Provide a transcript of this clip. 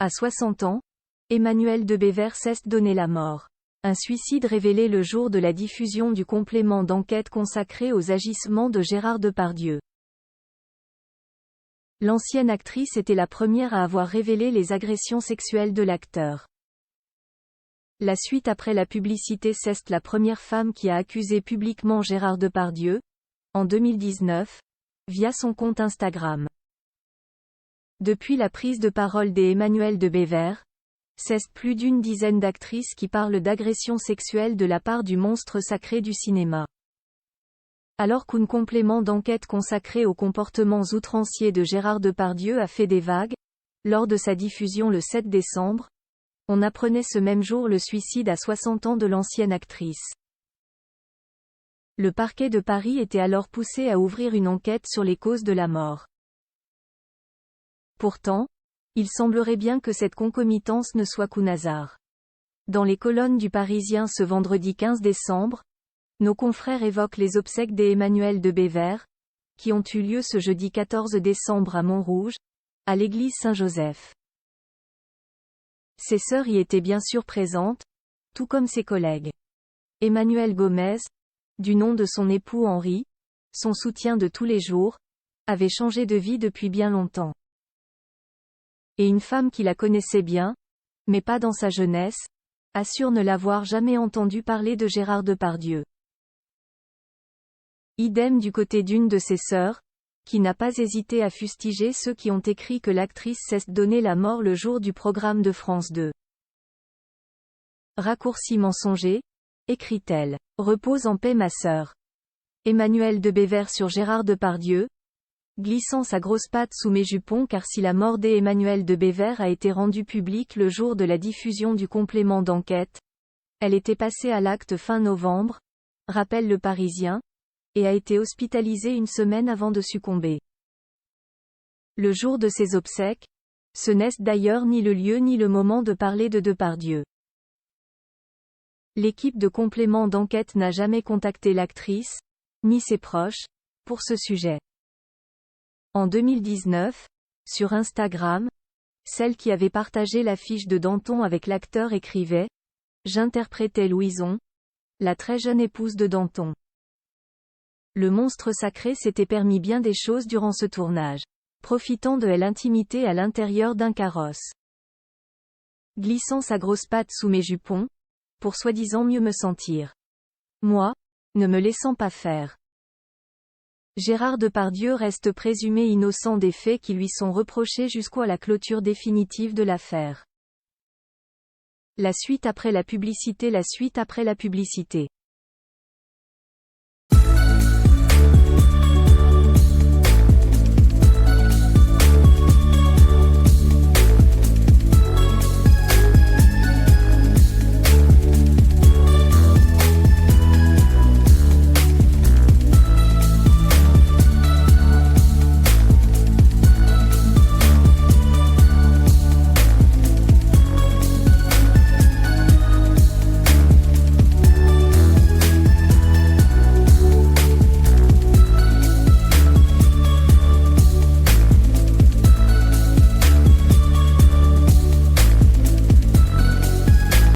À 60 ans, Emmanuel de Bévers s'est donné la mort. Un suicide révélé le jour de la diffusion du complément d'enquête consacré aux agissements de Gérard Depardieu. L'ancienne actrice était la première à avoir révélé les agressions sexuelles de l'acteur. La suite après la publicité, c'est la première femme qui a accusé publiquement Gérard Depardieu, en 2019, via son compte Instagram. Depuis la prise de parole d'Emmanuel de Bévers, c'est plus d'une dizaine d'actrices qui parlent d'agressions sexuelles de la part du monstre sacré du cinéma. Alors qu'un complément d'enquête consacré aux comportements outranciers de Gérard Depardieu a fait des vagues, lors de sa diffusion le 7 décembre, on apprenait ce même jour le suicide à 60 ans de l'ancienne actrice. Le parquet de Paris était alors poussé à ouvrir une enquête sur les causes de la mort. Pourtant, il semblerait bien que cette concomitance ne soit qu'un hasard. Dans les colonnes du Parisien ce vendredi 15 décembre, nos confrères évoquent les obsèques d'Emmanuel de Bévers, qui ont eu lieu ce jeudi 14 décembre à Montrouge, à l'église Saint-Joseph. Ses sœurs y étaient bien sûr présentes, tout comme ses collègues. Emmanuel Gomez, du nom de son époux Henri, son soutien de tous les jours, avait changé de vie depuis bien longtemps. Et une femme qui la connaissait bien, mais pas dans sa jeunesse, assure ne l'avoir jamais entendu parler de Gérard Depardieu. Idem du côté d'une de ses sœurs, qui n'a pas hésité à fustiger ceux qui ont écrit que l'actrice s'est donné la mort le jour du programme de France 2. Raccourci mensonger, écrit-elle. Repose en paix ma sœur. Emmanuel de Bévers sur Gérard Depardieu, glissant sa grosse patte sous mes jupons car si la mort d'Emmanuel de Bévers a été rendue publique le jour de la diffusion du complément d'enquête, elle était passée à l'acte fin novembre, rappelle le Parisien, et a été hospitalisée une semaine avant de succomber. Le jour de ses obsèques, ce n'est d'ailleurs ni le lieu ni le moment de parler de Depardieu. L'équipe de complément d'enquête n'a jamais contacté l'actrice, ni ses proches, pour ce sujet. En 2019, sur Instagram, celle qui avait partagé l'affiche de Danton avec l'acteur écrivait « J'interprétais Louison, la très jeune épouse de Danton. Le monstre sacré s'était permis bien des choses durant ce tournage, profitant de l'intimité à l'intérieur d'un carrosse. Glissant sa grosse patte sous mes jupons, pour soi-disant mieux me sentir. Moi, ne me laissant pas faire. » Gérard Depardieu reste présumé innocent des faits qui lui sont reprochés jusqu'à la clôture définitive de l'affaire. La suite après la publicité.